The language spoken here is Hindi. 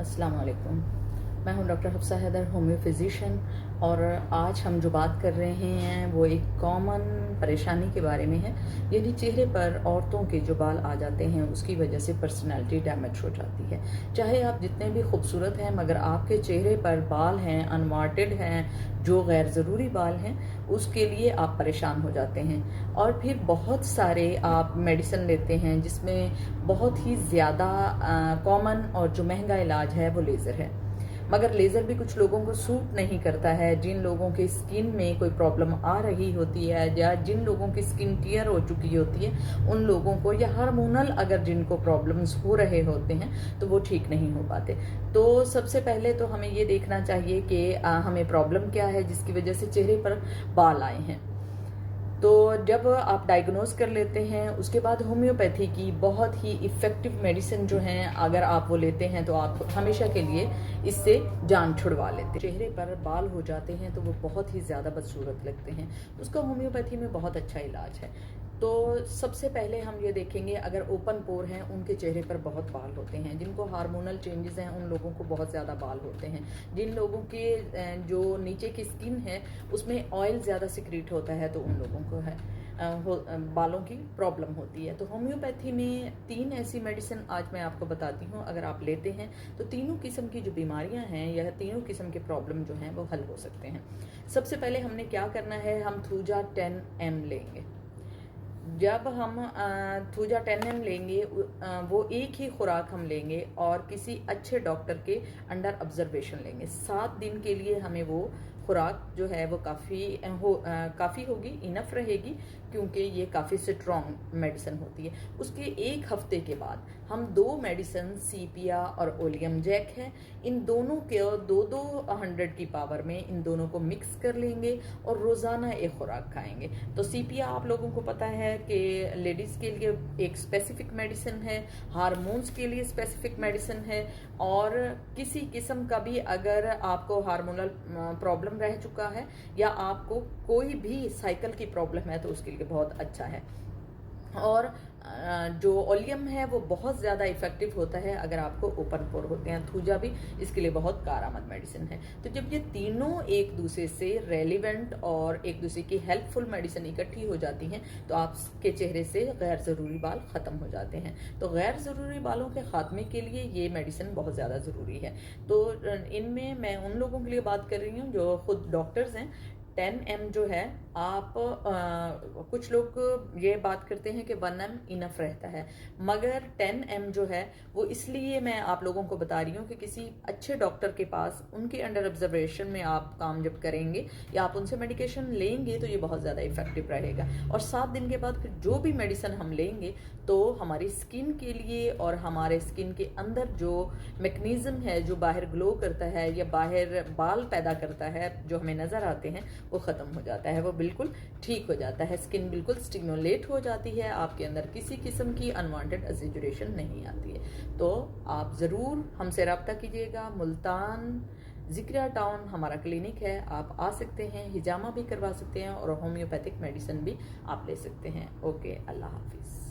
अस्सलाम वालेकुम। मैं हूं doctor Hafsa Haider, homeo physician. और आज हम जो बात कर रहे हैं वो एक कॉमन परेशानी के बारे में है, यानी चेहरे पर औरतों के जो बाल आ जाते हैं उसकी वजह से पर्सनालिटी डैमेज हो जाती है। चाहे आप जितने भी खूबसूरत हैं, मगर आपके चेहरे पर बाल हैं, अनवांटेड हैं, जो गैर ज़रूरी बाल हैं, उसके लिए आप परेशान हो जाते हैं। और फिर बहुत सारे आप मेडिसिन लेते हैं, जिसमें बहुत ही ज़्यादा कॉमन और जो महंगा इलाज है वो लेज़र है। मगर लेज़र भी कुछ लोगों को सूट नहीं करता है। जिन लोगों की स्किन में कोई प्रॉब्लम आ रही होती है या जिन लोगों की स्किन टियर हो चुकी होती है, उन लोगों को, या हार्मोनल अगर जिनको प्रॉब्लम्स हो रहे होते हैं तो वो ठीक नहीं हो पाते। तो सबसे पहले तो हमें ये देखना चाहिए कि हमें प्रॉब्लम क्या है जिसकी वजह से चेहरे पर बाल आए हैं। तो जब आप डायग्नोज कर लेते हैं, उसके बाद होम्योपैथी की बहुत ही इफ़ेक्टिव मेडिसिन जो हैं, अगर आप वो लेते हैं तो आप हमेशा के लिए इससे जान छुड़वा लेते हैं। चेहरे पर बाल हो जाते हैं तो वो बहुत ही ज़्यादा बदसूरत लगते हैं, उसका होम्योपैथी में बहुत अच्छा इलाज है। तो सबसे पहले हम ये देखेंगे, अगर ओपन पोर हैं उनके चेहरे पर बहुत बाल होते हैं, जिनको हार्मोनल चेंजेस हैं उन लोगों को बहुत ज़्यादा बाल होते हैं, जिन लोगों के जो नीचे की स्किन है उसमें ऑयल ज़्यादा सिक्रीट होता है तो उन लोगों को है बालों की प्रॉब्लम होती है। तो होम्योपैथी में 3 ऐसी मेडिसिन आज मैं आपको बताती हूँ, अगर आप लेते हैं तो तीनों किस्म की जो बीमारियां हैं या तीनों किस्म के प्रॉब्लम जो हैं वो हल हो सकते हैं। सबसे पहले हमने क्या करना है, हम थूजा 10 ml लेंगे। जब हम थूजा 10 ml लेंगे, वो एक ही खुराक हम लेंगे और किसी अच्छे डॉक्टर के अंडर ऑब्जर्वेशन लेंगे। 7 दिन के लिए हमें वो खुराक जो है वो काफ़ी होगी, इनफ रहेगी, क्योंकि ये काफ़ी स्ट्रॉन्ग मेडिसिन होती है। उसके 1 हफ्ते के बाद हम 2 मेडिसिन सीपिया और ओलियम जैक है, इन दोनों के 2-2 100 की पावर में इन दोनों को मिक्स कर लेंगे और रोज़ाना एक खुराक खाएंगे। तो सीपिया आप लोगों को पता है कि लेडीज़ के लिए एक स्पेसिफिक मेडिसिन है, हार्मोन्स के लिए स्पेसिफिक मेडिसिन है, और किसी किस्म का भी अगर आपको हार्मोनल प्रॉब्लम रह चुका है या आपको कोई भी साइकिल की प्रॉब्लम है तो उसके लिए बहुत अच्छा है। और जो ओलियम है वो बहुत ज़्यादा इफेक्टिव होता है अगर आपको ओपन पोर होते हैं। थूजा भी इसके लिए बहुत कारआमद मेडिसिन है। तो जब ये तीनों एक दूसरे से रेलिवेंट और एक दूसरे की हेल्पफुल मेडिसिन इकट्ठी हो जाती हैं तो आपके चेहरे से गैर ज़रूरी बाल ख़त्म हो जाते हैं। तो गैर ज़रूरी बालों के ख़ात्मे के लिए ये मेडिसिन बहुत ज़्यादा ज़रूरी है। तो इनमें मैं उन लोगों के लिए बात कर रही हूँ जो खुद डॉक्टर्स हैं। 10 ml जो है, आप कुछ लोग ये बात करते हैं कि 1 ml इनफ रहता है, मगर 10 ml जो है वो इसलिए मैं आप लोगों को बता रही हूँ कि किसी अच्छे डॉक्टर के पास उनके अंडर ऑब्जर्वेशन में आप काम जब करेंगे या आप उनसे मेडिकेशन लेंगे तो ये बहुत ज़्यादा इफेक्टिव रहेगा। और 7 दिन के बाद फिर जो भी मेडिसिन हम लेंगे तो हमारी स्किन के लिए और हमारे स्किन के अंदर जो मैकेनिज्म है जो बाहर ग्लो करता है या बाहर बाल पैदा करता है जो हमें नज़र आते हैं, वो ख़त्म हो जाता है, वो बिल्कुल ठीक हो जाता है। स्किन बिल्कुल स्टिमुलेट हो जाती है, आपके अंदर किसी किस्म की अनवांटेड एग्जैजरेशन नहीं आती है। तो आप ज़रूर हमसे रब्ता कीजिएगा। मुल्तान ज़िक्रिया टाउन हमारा क्लिनिक है, आप आ सकते हैं, हिजामा भी करवा सकते हैं और होम्योपैथिक मेडिसिन भी आप ले सकते हैं। ओके, अल्लाह हाफिज़।